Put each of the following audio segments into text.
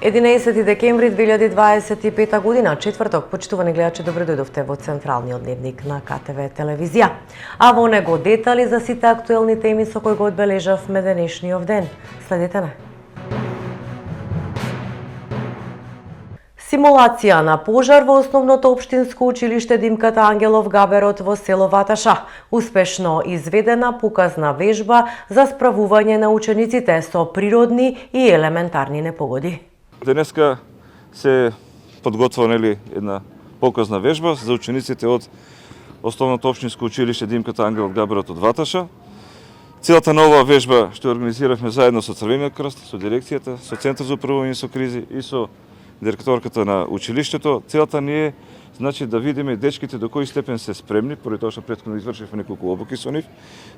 11 декември 2025 година, четврток, почитувани гледачи, добро дојдовте во централниот дневник на КТВ телевизија. А во него детали за сите актуелни теми со кои го одбележавме денешниот ден. Следете не. Симулација на пожар во основното општинско училиште Димката Ангелов Габерот во село Ваташа. Успешно изведена показна вежба за справување на учениците со природни и елементарни непогоди. Денеска се подготвува една показна вежба за учениците од основното општинско училиште Димката Ангелов Габерот од Ваташа. Целата нова вежба што организиравме заедно со Црвениот крст, со дирекцијата, со Центар за управување со кризи и со директорката на училиштето. Целата ни е да видиме дечките до кој степен се спремни, поради тоа што претходно извршивме неколку обуки со нив,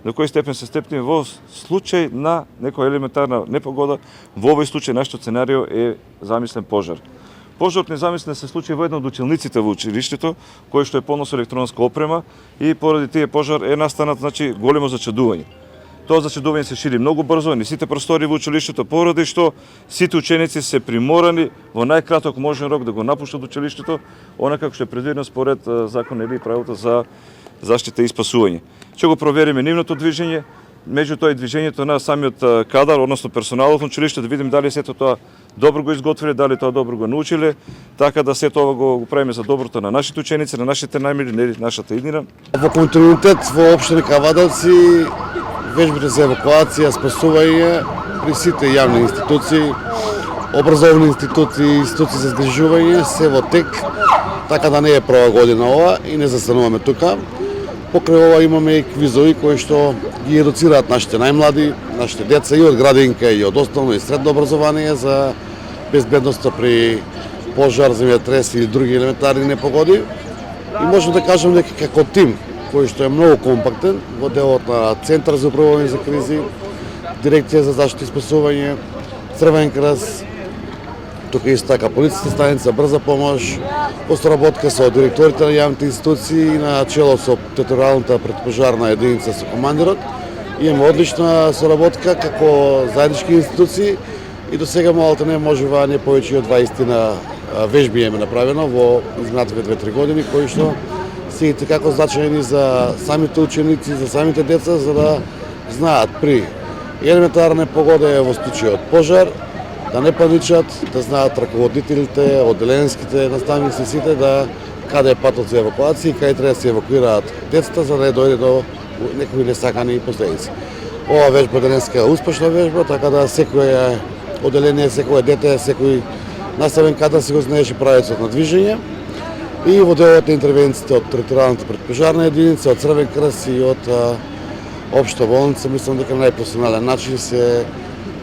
до кој степен се степни во случај на некоја елементарна непогода. Во овој случај нашето сценарио е замислен пожар. Пожарот незамислен се случи во една од училниците во училиштето, кој што е полно со електронска опрема, и поради тие пожар е настанат големо зачудување. Тоа зачудување се шири многу брзо низ сите простори во училиштето, поради што сите ученици се приморани во најкраток можен рок да го напуштат училиштето, онака како што е предвидено според закон и правилата за заштита и спасување. Ќе го провериме нивното движење, меѓу тоа и движењето на самиот кадар, односно персоналот на училиштето, да видиме дали сето тоа добро го изготвиле, дали тоа добро го научиле, така да сето ова го правиме за доброто на нашите ученици, на нашите најмили, нашата иднина. Во континуитет во општина Кавадовци вежбите за евакуација, спасување при сите јавни институции, образовни институции, институции за згрижување се во тек, така да не е прва година ова и не застануваме тука. Покрај ова имаме и квизови кои што ги едуцираат нашите најмлади, нашите деца и од градинка и од основно и средно образование за безбедноста при пожар, земјотрес или други елементарни непогоди. И можем да кажем дека како тим кој што е многу компактен во делот на Центар за управување за кризи, Дирекција за заштита и спасување, Црвен крст, тука исто така полициска станица, брза помош, во соработка со директорите на јавните институции и на чело со територијалната претпожарна единица со командирот. Имаме одлична соработка како заеднички институции и до сега малку не можева не повеќе од 20 вежби имаме направено во изминатите 2-3 години, кои што се како значајни за самите ученици, за самите деца, за да знаат при елементарна погода во случајот пожар, да не паничат, да знаат раководителите, одделенските наставници сите да каде е патот за евакуација и каде треба да се евакуираат децата за да не дојде до некои несакани последици. Ова вежба денеска е успешна вежба, така да секој одделение, секој дете, секој наставен кадар си го знаеше правецот на движење. И во делот на интервенциите од територијалната претпожарна единица, од Црвен крст и од општа болница, мислам дека на најпрофесионален начин се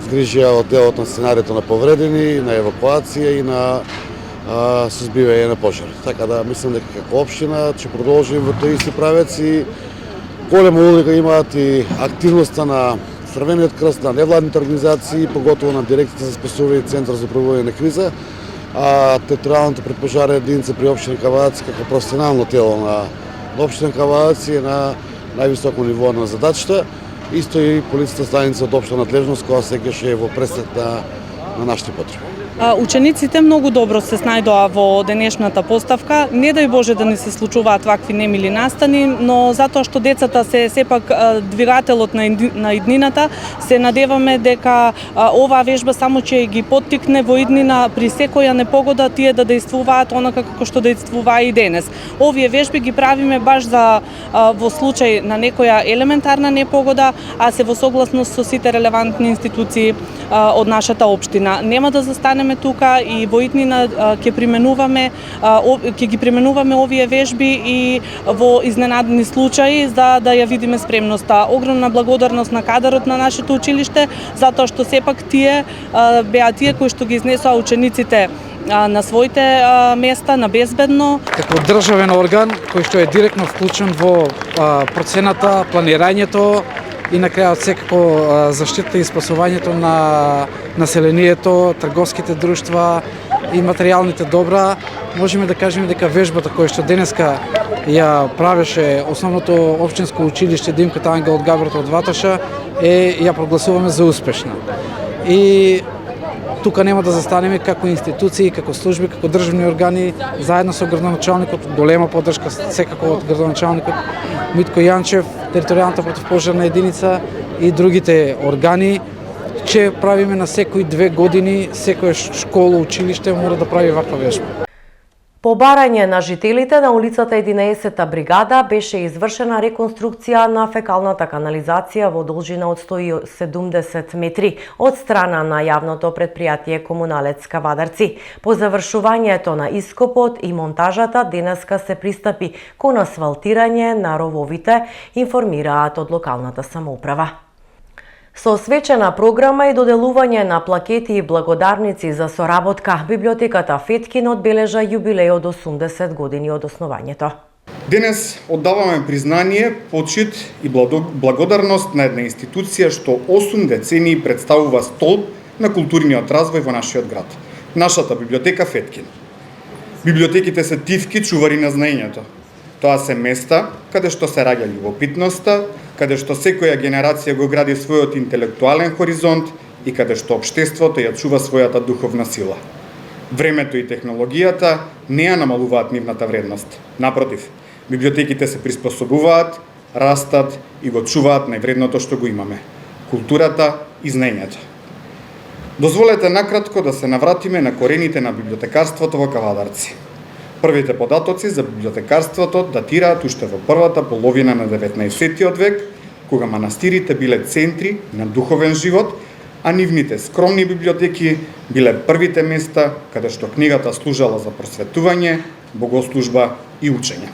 згрижија од делот на сценарието на повредени, на евакуација и на сузбивање на пожар. Така да мислам дека како општина ќе продолжиме во тој исти правец и голема улога имаат и активноста на Црвениот крст, на невладните организации, поготово на Дирекцијата за спасување и Центар за управување на криза, а територијалната претпожарна единица при општина Кавадовци како професионално тело на општина Кавадовци е на највисоко ниво на задачата. Исто и полициска станица од општа надлежност која секогаш е во пресет на нашите потреби. Учениците многу добро се снајдоа во денешната поставка. Не дај Боже да не се случуваат вакви немили настани, но затоа што децата се сепак двигателот на иднината, се надеваме дека оваа вежба само ќе ги поттикне во иднина при секоја непогода тие да дејствуваат онака како што дејствуваа и денес. Овие вежби ги правиме баш за во случај на некоја елементарна непогода, а се во согласност со сите релевантни институции од нашата општина. Нема да застанеме тука и во иднина ќе ги применуваме овие вежби и во изненадни случаи за да ја видиме спремноста. Огромна благодарност на кадарот на нашето училиште затоа што сепак тие беа тие кои што ги изнесоа учениците на своите места, на безбедно. Како државен орган кој што е директно вклучен во процената, планирањето и на крајот секако заштита и спасувањето на населението, трговските друштва и материјалните добра, можеме да кажеме дека вежбата која што денеска ја правеше основното општинско училиште Димката Ангелов Габерот од Ваташа ја прогласуваме за успешна. И тука нема да застанеме како институции, како служби, како државни органи, заедно со градоначалникот, голема поддршка секако од градоначалникот Митко Јанчев, територијалната противпожарна единица и другите органи, че правиме на секои 2 години, секоја школа, училиште мора да прави ваква вежба. По барање на жителите на улицата 11-та бригада беше извршена реконструкција на фекалната канализација во должина од 170 метри од страна на јавното предпријатие Комуналец Кавадарци. По завршувањето на ископот и монтажата денеска се пристапи кон асфалтирање на рововите, информираат од локалната самоуправа. Со свечена програма и доделување на плакети и благодарници за соработка, библиотеката Феткин одбележа јубилеј од 80 години од основањето. Денес оддаваме признание, почит и благодарност на една институција што 8 децении представува столб на културниот развој во нашиот град. Нашата библиотека Феткин. Библиотеките се тивки чувари на знаењето. Тоа се места каде што се раѓа љубопитноста, каде што секоја генерација го гради својот интелектуален хоризонт и каде што општеството ја чува својата духовна сила. Времето и технологијата не ја намалуваат нивната вредност. Напротив, библиотеките се приспособуваат, растат и го чуваат највредното што го имаме – културата и знаењето. Дозволете накратко да се навратиме на корените на библиотекарството во Кавадарци. Првите податоци за библиотекарството датираат уште во првата половина на 19 век, кога манастирите биле центри на духовен живот, а нивните скромни библиотеки биле првите места каде што книгата служала за просветување, богослужба и учење.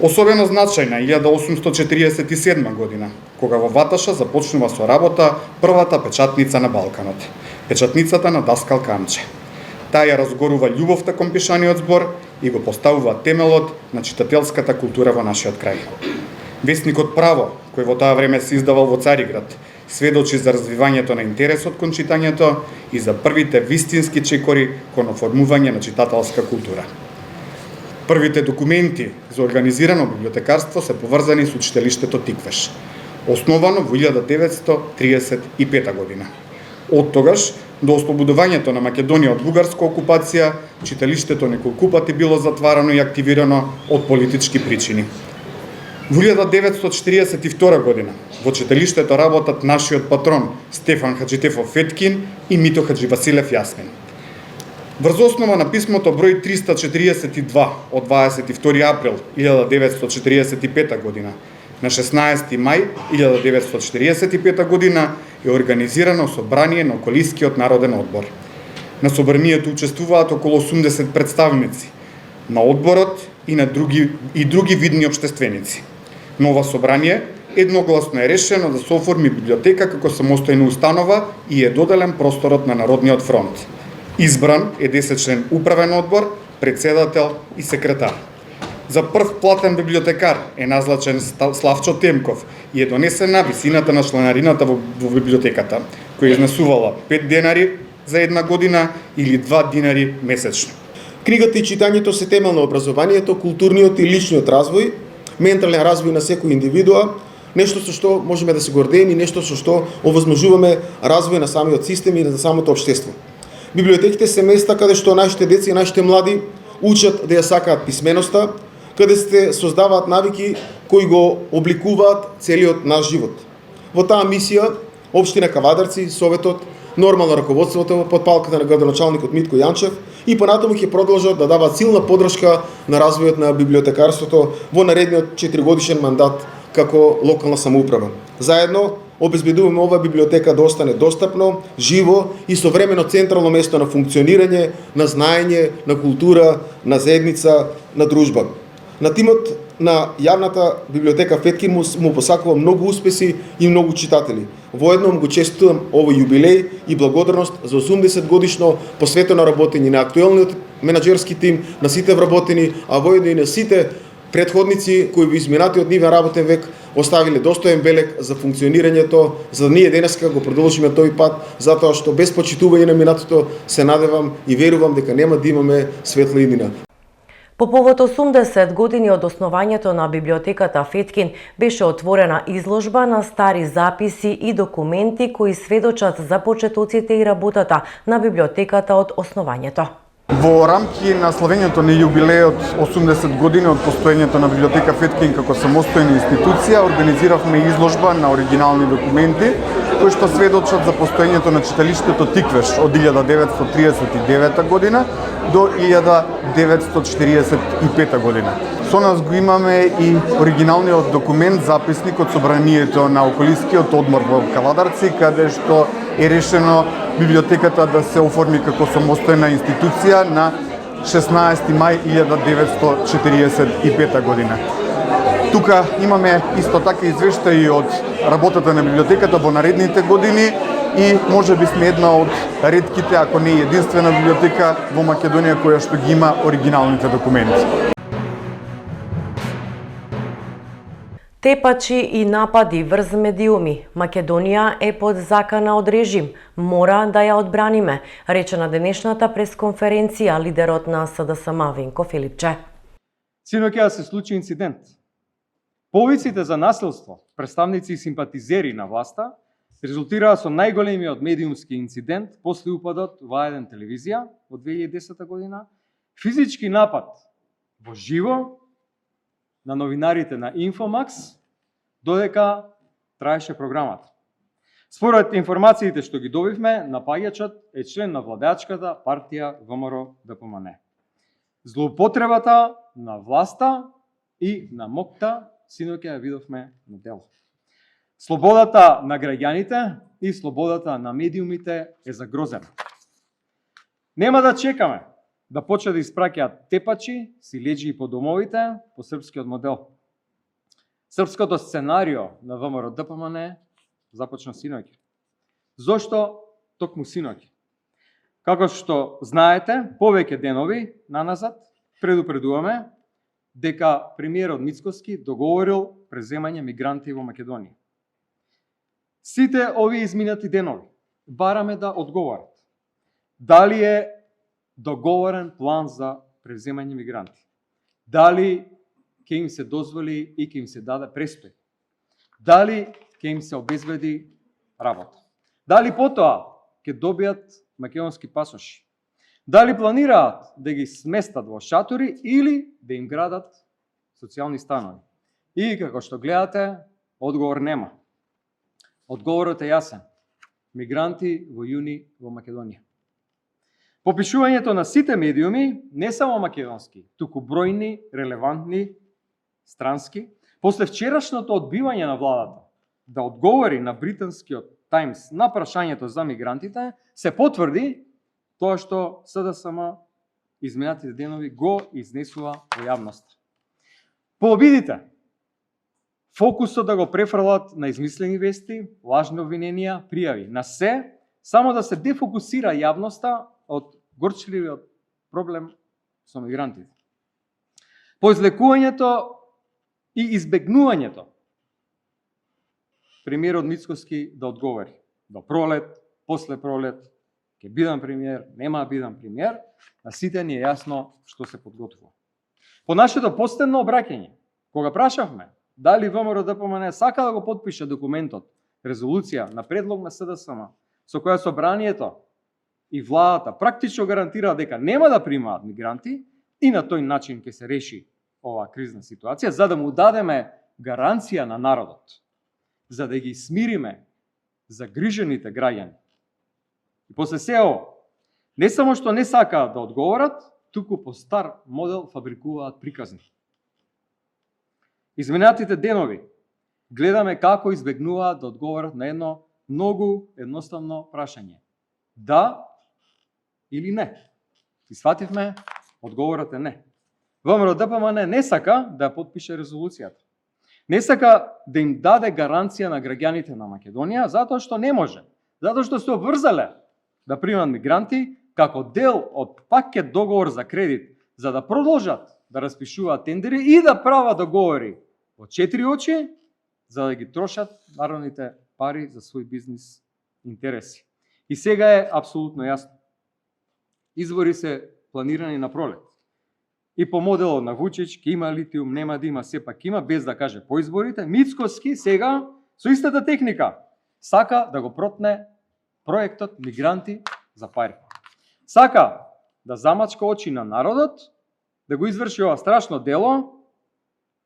Особено значајна 1847 година, кога во Ваташа започнува со работа првата печатница на Балканот, печатницата на Даскал Камче. Таа ја разгорува љубовта кон пишаниот збор и го поставува темелот на читателската култура во нашиот крај. Весникот Право, кој во тоа време се издавал во Цариград, сведочи за развивањето на интересот кон читањето и за првите вистински чекори кон оформување на читателска култура. Првите документи за организирано библиотекарство се поврзани со учителиштето Тиквеш, основано во 1935 година. Од тогаш до ослободувањето на Македонија од бугарска окупација, читалиштето неколку пати било затварано и активирано од политички причини. Во 1942 година во читалиштето работат нашиот патрон Стефан Хаджитефов Феткин и Мито Хадживасилев Јасмин. Врз основа на писмото број 342 од 22 април 1945 година на 16 мај 1945 година е организирано собрание на Околискиот народен одбор. На собранието учествуваат околу 80 представници на одборот и на други видни општественици. На ова собрание едногласно е решено да се оформи библиотека како самостојна установа и е доделен просторот на Народниот фронт. Избран е 10-член управен одбор, председател и секретар. За прв платен библиотекар е назначен Славчо Темков и е донесена висината на чланарината во библиотеката, која изнесувала 5 денари за една година или 2 динари месечно. Книгата и читањето се темел на образованието, културниот и личниот развој, ментален развој на секој индивидуа, нешто со што можеме да се гордееме и нешто со што овозможуваме развој на самиот систем и на самото општество. Библиотеките се места каде што нашите деца и нашите млади учат да ја сакаат писменоста, каде се создаваат навики кои го обликуваат целиот наш живот. Во таа мисија, Општина Кавадарци, Советот, нормално раководството под палката на градоначалникот Митко Јанчев и понатаму ќе продолжат да даваат силна поддршка на развојот на библиотекарството во наредниот 4-годишен мандат како локална самоуправа. Заедно обезбедуваме оваа библиотека да остане достапно, живо и современо централно место на функционирање, на знаење, на култура, на заедница, на дружба. На тимот на јавната библиотека Феткин му посакувам многу успеси и многу читатели. Воедно го честитувам овој јубилеј и благодарност за 80 годишно посветено работење на актуелниот менаџерски тим, на сите вработени, а воедно и на сите претходници кои во изминатиот нивен работен век оставиле достоен белег за функционирањето, за да ние денеска го продолжиме тој пат, затоа што без почитување на минатото се надевам и верувам дека нема да имаме светла иднина. По повод 80 години од основањето на библиотеката Феткин беше отворена изложба на стари записи и документи кои сведочат за почетоците и работата на библиотеката од основањето. Во рамки на славењето на јубилеот 80 години од постоењето на библиотека Феткин како самостојна институција, организиравме изложба на оригинални документи кои што сведочат за постоењето на читалиштето Тиквеш од 1939 година до 1945 година. Со нас го имаме и оригиналниот документ, записник од собранието на околискиот одмор во Кавадарци, каде што е решено библиотеката да се оформи како самостојна институција на 16 мај 1945 година. Тука имаме исто така извештаи од работата на библиотеката во наредните години и може би сме една од ретките, ако не единствена библиотека во Македонија која што ги има оригиналните документи. Тепачи и напади врз медиуми. Македонија е под закана од режим. Мора да ја одбраниме, рече на денешната пресконференција лидерот на СДСМ Винко Филипче. Синоќа се случи инцидент. Повиците за насилство, представници и симпатизери на власта, резултираа со најголемиот медиумски инцидент после упадот во А1 телевизија во 2010 година, физички напад во живо на новинарите на Инфомакс, додека траеше програмата. Според информациите што ги добивме, напаѓачот е член на владеачката партија ВМРО-ДПМН. Злоупотребата на власта и на МОК-та синоќа ја видовме на дело. Слободата на граѓаните и слободата на медиумите е загрозена. Нема да чекаме да почне да испраќаат тепачи, силеџи по домовите по српскиот модел. Српското сценарио на ВМРО-ДПМН започна синоќа. Зошто токму синоќа? Како што знаете, повеќе денови наназад предупредуваме дека премиерот Мицкоски договорил преземање мигранти во Македонија. Сите овие изминати денови бараме да одговорат. Дали е договорен план за преземање мигранти? Дали ќе им се дозволи и ќе им се даде престој? Дали ќе им се обезбеди работа? Дали потоа ќе добијат македонски пасоши? Дали планираат да ги сместат во шатори или да им градат социјални станови? И како што гледате, одговор нема. Одговорот е јасен. Мигранти во јуни во Македонија. Попишувањето на сите медиуми, не само македонски, туку бројни, релевантни, странски, после вчерашното одбивање на владата да одговори на британскиот Таймс на прашањето за мигрантите, се потврди тоа што СДСМ изминатите денови го изнесува во јавноста. По обидите, фокусот да го префрлат на измислени вести, лажни обвиненија, пријави, на се, само да се дефокусира јавноста од горчливиот проблем со мигрантите. По излекувањето и избегнувањето премиерот Мицкоски да одговори. До пролет, после пролет, ќе бидам премиер, нема да бидам премиер, на сите ни е јасно што се подготвува. По нашето постојано обраќање, кога прашавме дали ВМРО-ДПМН сака да го потпише документот, резолуција на предлог на СДСМ, со која собранието и владата практично гарантира дека нема да примаат мигранти и на тој начин ќе се реши оваа кризна ситуација, за да му дадеме гаранција на народот, за да ги смириме загрижените граѓани. И после се ово, не само што не сакаат да одговорат, туку по стар модел фабрикуваат приказни. Изминатите денови гледаме како избегнуваат да одговорат на едно многу едноставно прашање. Да или не? И свативме, одговорот е не. ВМРО-ДПМН не сака да ја потпише резолуцијата. Не сака да им даде гаранција на граѓаните на Македонија, затоа што не може. Затоа што се обврзале да примат мигранти како дел од пакет договор за кредит, за да продолжат да распишуваат тендери и да прават договори во 4 очи, за да ги трошат народните пари за свој бизнис интереси. И сега е апсолутно јасно. Избори се планирани на пролет. и по моделот на Вучич, ќе има литиум, нема да има, сепак има, без да каже по изборите, Мицкоски сега со истата техника сака да го протне проектот Мигранти за пари. Сака да замачка очи на народот, да го изврши ова страшно дело,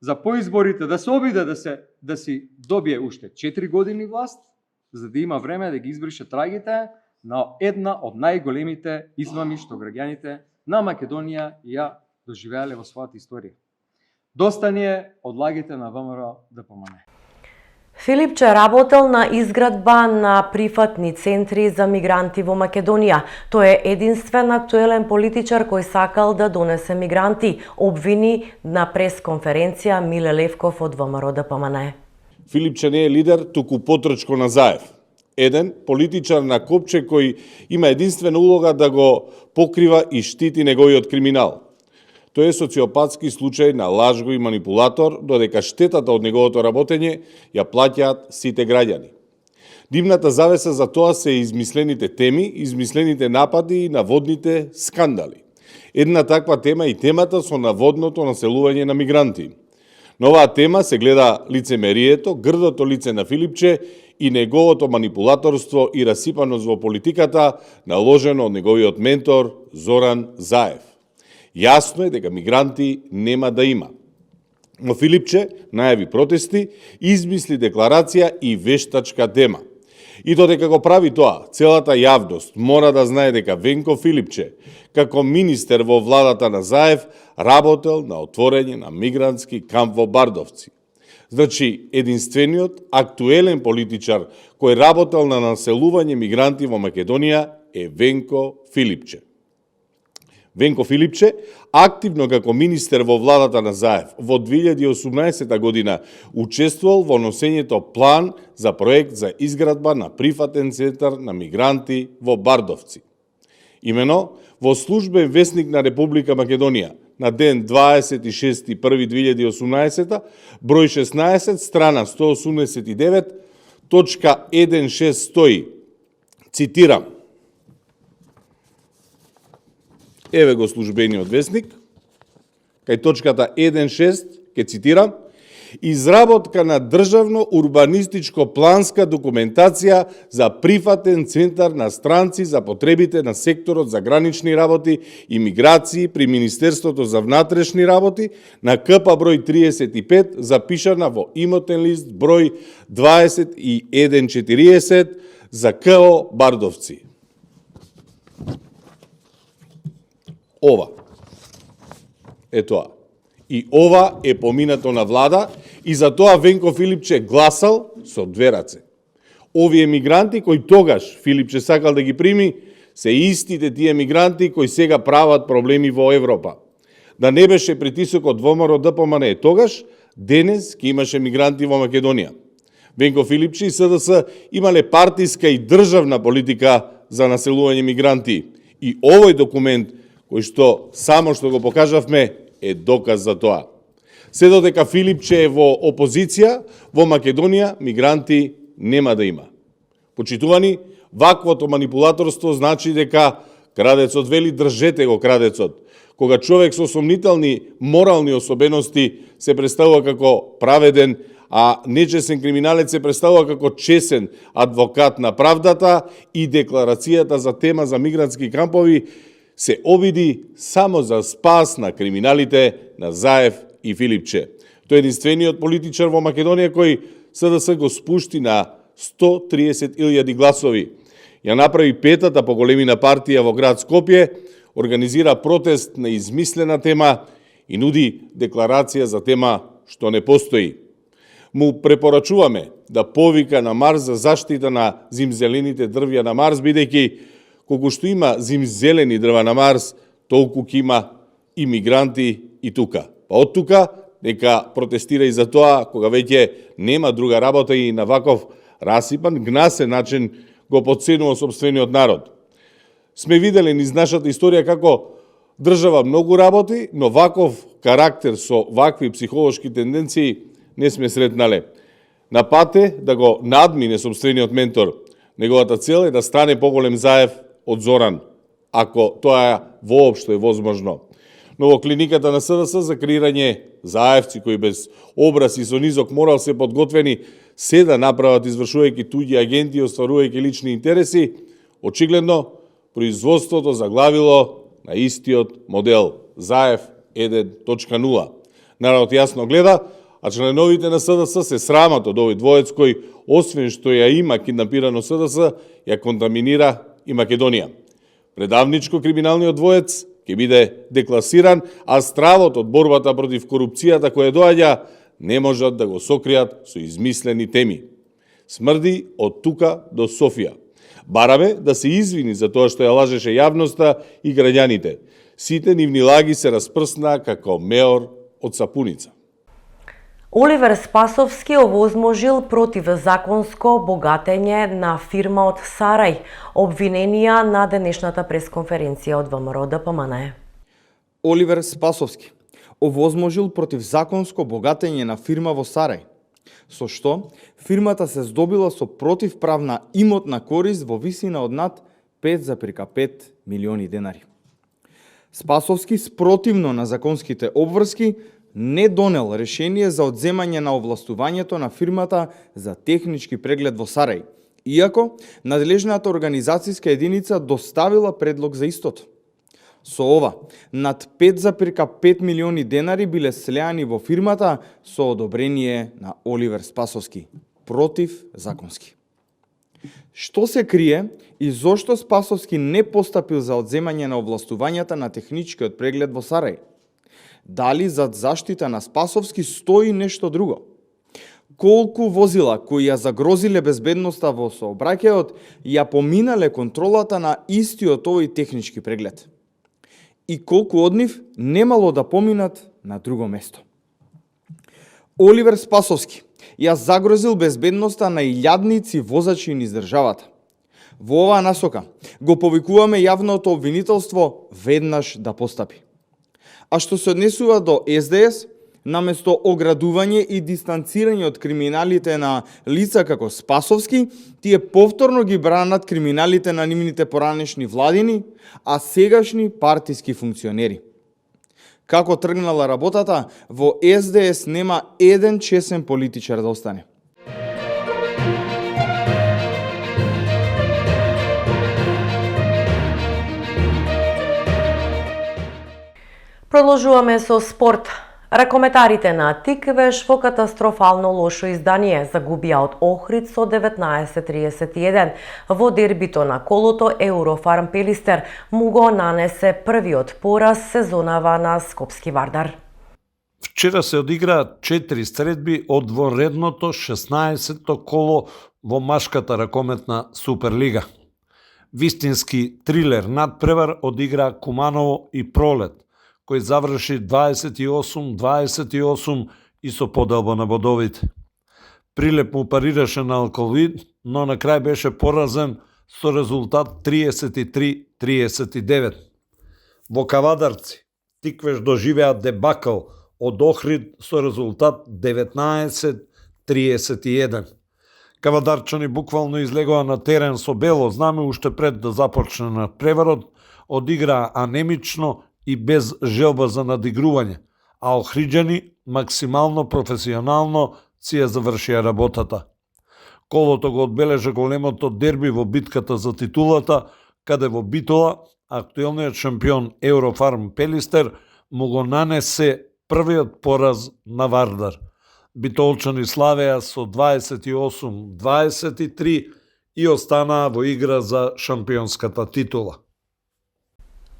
за по изборите да се обиде да си добие уште 4 години власт, за да има време да ги избрише трагите на една од најголемите измами што граѓаните на Македонија ја доживеале во својата историја. Доста ни е од лагите на ВМРО ДПМН. Филипче работел на изградба на прифатни центри за мигранти во Македонија. Тој е единствен актуелен политичар кој сакал да донесе мигранти, обвини на пресконференција Миле Левков од ВМРО ДПМН. Филипче не е лидер, туку потрчко на Заев. Еден политичар на копче кој има единствена улога да го покрива и штити неговиот криминал. Тој е социопатски случај на лажго и манипулатор, додека штетата од неговото работење ја плаќаат сите граѓани. Димната завеса за тоа се измислените теми, измислените напади и наводните скандали. Една таква тема и темата со наводното населување на мигранти. На оваа тема се гледа лицемерието, грдото лице на Филипче и неговото манипулаторство и расипаност во политиката, наложено од неговиот ментор Зоран Заев. Јасно е дека мигранти нема да има. Но Филипче најави протести, измисли декларација и вештачка тема. И додека го прави тоа, целата јавност мора да знае дека Венко Филипче, како министер во владата на Заев, работел на отворење на мигрантски камп во Бардовци. Значи, единствениот актуелен политичар кој работел на населување мигранти во Македонија е Венко Филипче. Венко Филипче, активно како министер во владата на Заев, во 2018 година учествувал во носењето план за проект за изградба на прифатен центар на мигранти во Бардовци. Имено, во службен весник на Република Македонија, на ден 26.1.2018, број 16, страна 189, точка 1.6 стои, цитирам, еве го службениот весник, кај точката 1.6, ке цитирам, изработка на државно урбанистичко планска документација за прифатен центар на странци за потребите на секторот за гранични работи и миграции при Министерството за внатрешни работи на КП број 35, запишана во имотен лист број 2140 за КО Бардовци. Ова е тоа. И ова е поминато на влада и за тоа Венко Филипче гласал со две раце. Овие мигранти кои тогаш Филипче сакал да ги прими, се истите тие мигранти кои сега прават проблеми во Европа. Да не беше притисокот во ВМРО ДПМН тогаш, денес ќе имаше мигранти во Македонија. Венко Филипче и СДС имале партиска и државна политика за населување мигранти. И овој документ кој што само што го покажавме е доказ за тоа. Се додека Филипче е во опозиција, во Македонија мигранти нема да има. Почитувани, ваквото манипулаторство значи дека крадецот вели држете го крадецот. Кога човек со сомнителни морални особености се представува како праведен, а нечесен криминалец се представува како чесен адвокат на правдата и декларацијата за тема за мигрантски кампови се обиди само за спас на криминалите на Заев и Филипче. Тој е единствениот политичар во Македонија кој СДС го спушти на 130.000 гласови. Ја направи петата по големина партија во град Скопје, организира протест на измислена тема и нуди декларација за тема што не постои. Му препорачуваме да повика на Марс за заштита на зимзелените дрвја на Марс, бидејќи колку што има зимзелени дрва на Марс, толку ќе има и мигранти и тука. Па од тука нека протестира и за тоа, кога веќе нема друга работа и на ваков расипан, гнасен начин го потценува сопствениот народ. Сме виделе низ нашата историја како држава многу работи, но ваков карактер со вакви психолошки тенденции не сме сретнале. На пат е да го надмине сопствениот ментор. Неговата цел е да стане поголем Заев од Зоран, ако тоа воопшто е возможно. Но во клиниката на СДС за креирање заевци кои без образ и со низок морал се подготвени се да направат извршувајќи туѓи агенти и остварувајќи лични интереси, очигледно производството заглавило на истиот модел Заев 1.0. Народот јасно гледа, а членовите на СДС се срамат од овој двоец кој, освен што ја има киднапирано СДС, ја контаминира и Македонија. Предавничко криминалниот двоец ќе биде декласиран, а стравот од борбата против корупцијата која доаѓа не можат да го сокријат со измислени теми. Смрди од тука до Софија. Бараме да се извини за тоа што ја лажеше јавноста и граѓаните. Сите нивни лаги се распрсна како меор од сапуница. Оливер Спасовски овозможил противзаконско богатење на фирма од Сарај. Обвиненија на денешната пресконференција од ВМРО ДПМН. Оливер Спасовски овозможил противзаконско богатење на фирма во Сарај, со што фирмата се здобила со противправна имотна корист во висина од над 5,5 милиони денари. Спасовски, спротивно на законските обврски, не донел решение за одземање на овластувањето на фирмата за технички преглед во Сарај, иако надлежната организацијска единица доставила предлог за истото. Со ова, над 5,5 милиони денари биле слеани во фирмата со одобрение на Оливер Спасовски, против законски. Што се крие и зошто Спасовски не постапил за одземање на овластувањата на техничкиот преглед во Сарај? Дали зад заштита на Спасовски стои нешто друго? Колку возила кои ја загрозиле безбедноста во сообраќајот ја поминале контролата на истиот овој технички преглед? И колку од нив немало да поминат на друго место? Оливер Спасовски ја загрозил безбедноста на илјадници возачи низ државата. Во оваа насока го повикуваме јавното обвинителство веднаш да постапи. А што се однесува до СДС, наместо оградување и дистанцирање од криминалите на лица како Спасовски, тие повторно ги бранат криминалите на нивните поранешни владини, а сегашни партиски функционери. Како тргнала работата, во СДС нема еден чесен политичар да остане. Продолжуваме со спорт. Ракометарите на Тиквеш во катастрофално лошо издание загубија од Охрид со 19:31. Во дербито на колото Еврофарм Пелистер му го нанесе првиот пораз сезонава на Скопски Вардар. Вчера се одигра 4 средби од воредното 16-то коло во машката ракометна Суперлига. Вистински трилер надпревар одигра Куманово и Пролет, кој заврши 28-28 и со поделба на бодовите. Прилеп му парираше на Алковид, но на крај беше поразен со резултат 33-39. Во Кавадарци Тиквеш доживеа дебакл од Охрид со резултат 19-31. Кавадарчани буквално излегоа на терен со бело знаме уште пред да започне на преварот, одиграа анемично и без желба за надигрување, а охриджани максимално професионално си ја завршија работата. Колото го одбележа големото дерби во битката за титулата, каде во Битола актуелниот шампион Еврофарм Пелистер му го нанесе првиот пораз на Вардар. Битолчани славеа со 28-23 и останаа во игра за шампионската титула.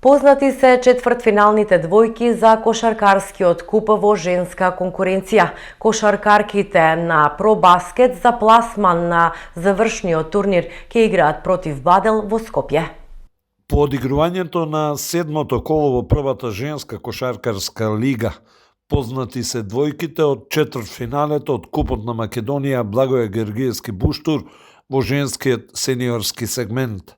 Познати се четвртфиналните двојки за кошаркарскиот куп во женска конкуренција. Кошаркарките на Пробаскет за пласман на завршниот турнир ќе играат против Бадел во Скопје. По одигрувањето на седмото коло во првата женска кошаркарска лига, познати се двојките од четвртфиналето од Купот на Македонија Благоја Георгиевски Буштур во женскиот сениорски сегмент.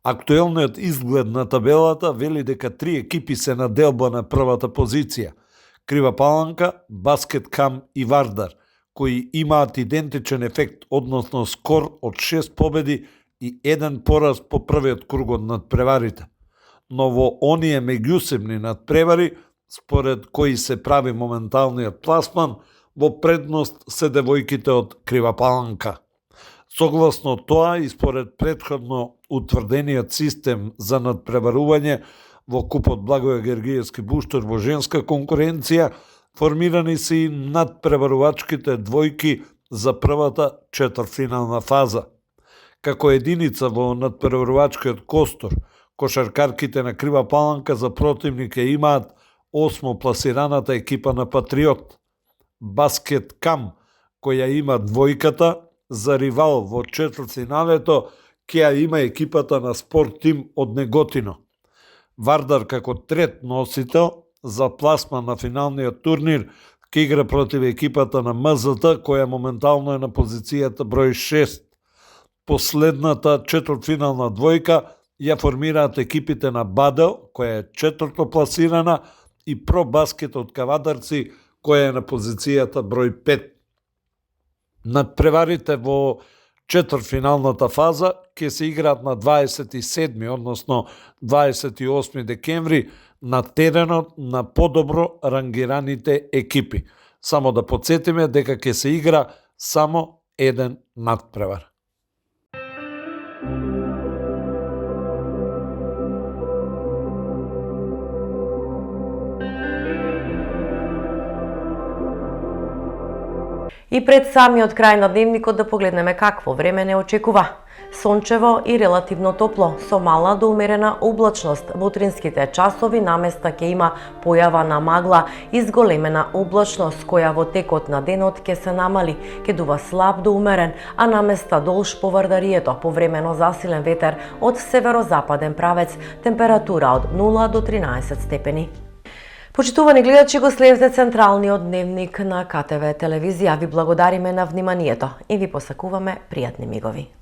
Актуелниот изглед на табелата вели дека 3 екипи се на делба на првата позиција. Крива Паланка, Баскет Кам и Вардар, кои имаат идентичен ефект, односно скор од 6 победи и 1 пораз по првиот круг од надпреварите. Но во оние меѓусебни надпревари според кои се прави моменталниот пласман, во предност се девојките од Крива Паланка. Согласно тоа и според претходно утврдениот систем за надпреварување во купот Благоје Гергиевски буштер во женска конкуренција, формирани се и надпреварувачките двојки за првата четвртфинална фаза. Како единица во надпреварувачкиот костор, кошаркарките на Крива Паланка за противник ја имаат 8 пласираната екипа на Патриот. Баскет Кам, која има двојката, за ривал во четвртфиналето ќе ја има екипата на Спорт Тим од Неготино. Вардар како трет носител за пласман на финалниот турнир ќе игра против екипата на МЗТ, која моментално е на позицијата број 6. Последната четвртфинална двојка ја формираат екипите на Бадел, која е четврто пласирана, и Про Баскет од Кавадарци, која е на позицијата број 5. Надпреварите во четвртфиналната фаза ќе се играат на 27, односно 28 декември на теренот на подобро рангираните екипи. Само да подсетиме дека ќе се игра само еден надпревар. И пред самиот крај на дневникот да погледнеме какво време не очекува. Сончево и релативно топло, со мала до умерена облачност. Во утринските часови наместа ќе има појава на магла и зголемена облачност, која во текот на денот ќе се намали, ќе дува слаб до умерен, а наместа долж по Вардарието, повремено засилен ветер од северозападен правец, температура од 0 до 13 степени. Почитувани гледачи, го следите централниот дневник на КТВ телевизија. Ви благодариме на вниманието и ви посакуваме пријатни мигови.